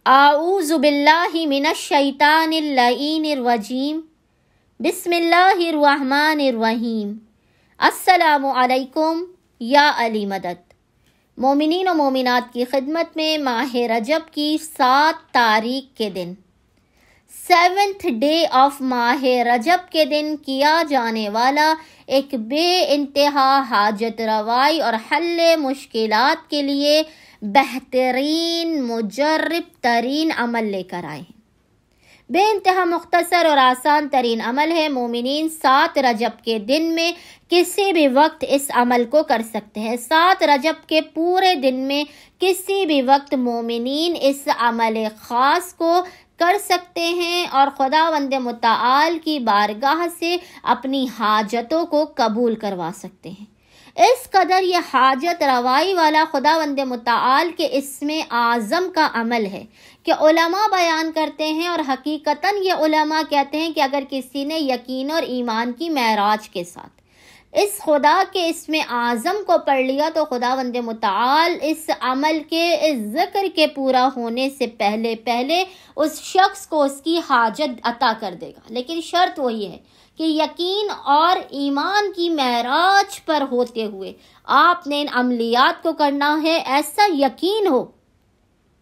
اعوذ باللہ من الشیطان اللعین الرجیم بسم اللہ الرحمن الرحیم السلام علیکم یا علی مدد۔ مومنین و مومنات کی خدمت میں ماہ رجب کی 7 تاریخ کے دن 7th ڈے آف ماہ رجب کے دن کیا جانے والا ایک بے انتہا حاجت روائی اور حل مشکلات کے لیے بہترین مجرب ترین عمل لے کر آئے ہیں۔ بے انتہا مختصر اور آسان ترین عمل ہے۔ مومنین 7 رجب کے دن میں کسی بھی وقت اس عمل کو کر سکتے ہیں۔ 7 رجب کے پورے دن میں کسی بھی وقت مومنین اس عمل خاص کو کر سکتے ہیں اور خداوند متعال کی بارگاہ سے اپنی حاجتوں کو قبول کروا سکتے ہیں۔ اس قدر یہ حاجت روائی والا خداوند متعال کے اسم اعظم کا عمل ہے کہ علماء بیان کرتے ہیں، اور حقیقتاً یہ علماء کہتے ہیں کہ اگر کسی نے یقین اور ایمان کی معراج کے ساتھ اس خدا کے اسم اعظم کو پڑھ لیا تو خداوند متعال اس عمل کے اس ذکر کے پورا ہونے سے پہلے اس شخص کو اس کی حاجت عطا کر دے گا۔ لیکن شرط وہی ہے کہ یقین اور ایمان کی معراج پر ہوتے ہوئے آپ نے ان عملیات کو کرنا ہے، ایسا یقین ہو،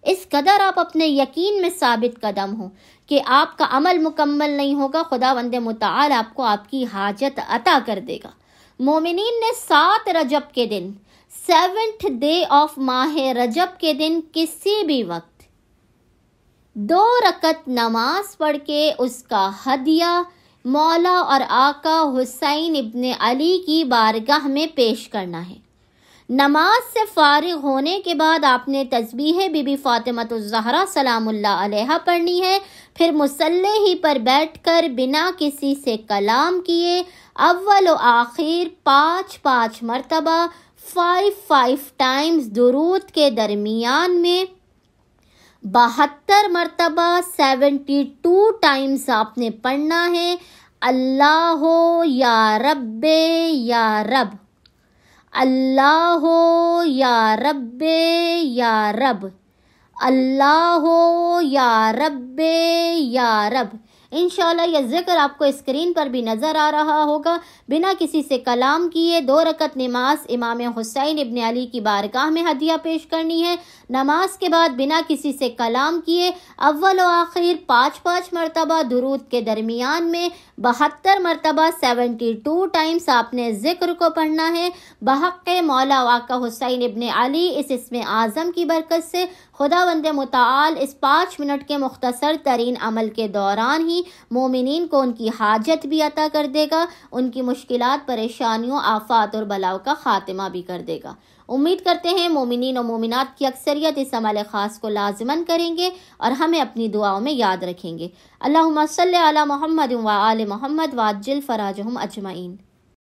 اس قدر آپ اپنے یقین میں ثابت قدم ہو کہ آپ کا عمل مکمل نہیں ہوگا، خداوند متعال آپ کو آپ کی حاجت عطا کر دے گا۔ مومنین نے 7 رجب کے دن 7th ڈے آف ماہ رجب کے دن کسی بھی وقت 2 رکعت نماز پڑھ کے اس کا ہدیہ مولا اور آقا حسین ابن علی کی بارگاہ میں پیش کرنا ہے۔ نماز سے فارغ ہونے کے بعد آپ نے تسبیح بی بی فاطمۃ الزہرا سلام اللہ علیہا پڑھنی ہے، پھر مصلی ہی پر بیٹھ کر بنا کسی سے کلام کیے اول و آخر 5 مرتبہ 5 ٹائمز درود کے درمیان میں 72 مرتبہ 72 ٹائمز آپ نے پڑھنا ہے۔ اللہ یا رب یا رب، اللہ یا رب یا رب، اللہ یا رب یا رب۔ انشاءاللہ یہ ذکر آپ کو اسکرین پر بھی نظر آ رہا ہوگا۔ بنا کسی سے کلام کیے 2 رکعت نماز امام حسین ابن علی کی بارگاہ میں ہدیہ پیش کرنی ہے۔ نماز کے بعد بنا کسی سے کلام کیے اول و آخر 5 مرتبہ درود کے درمیان میں 72 مرتبہ 72 ٹائمز آپ نے ذکر کو پڑھنا ہے۔ بحق مولا آقا حسین ابن علی اس اسم اعظم کی برکت سے خداوند متعال اس 5 منٹ کے مختصر ترین عمل کے دوران ہی مومنین کو ان کی حاجت بھی عطا کر دے گا، ان کی مشکلات، پریشانیوں، آفات اور بلاؤں کا خاتمہ بھی کر دے گا۔ امید کرتے ہیں مومنین و مومنات کی اکثریت اس عمل خاص کو لازماً کریں گے اور ہمیں اپنی دعاؤں میں یاد رکھیں گے۔ اللہم صلی علی محمد و آل محمد وعجل فراجہم اجمعین۔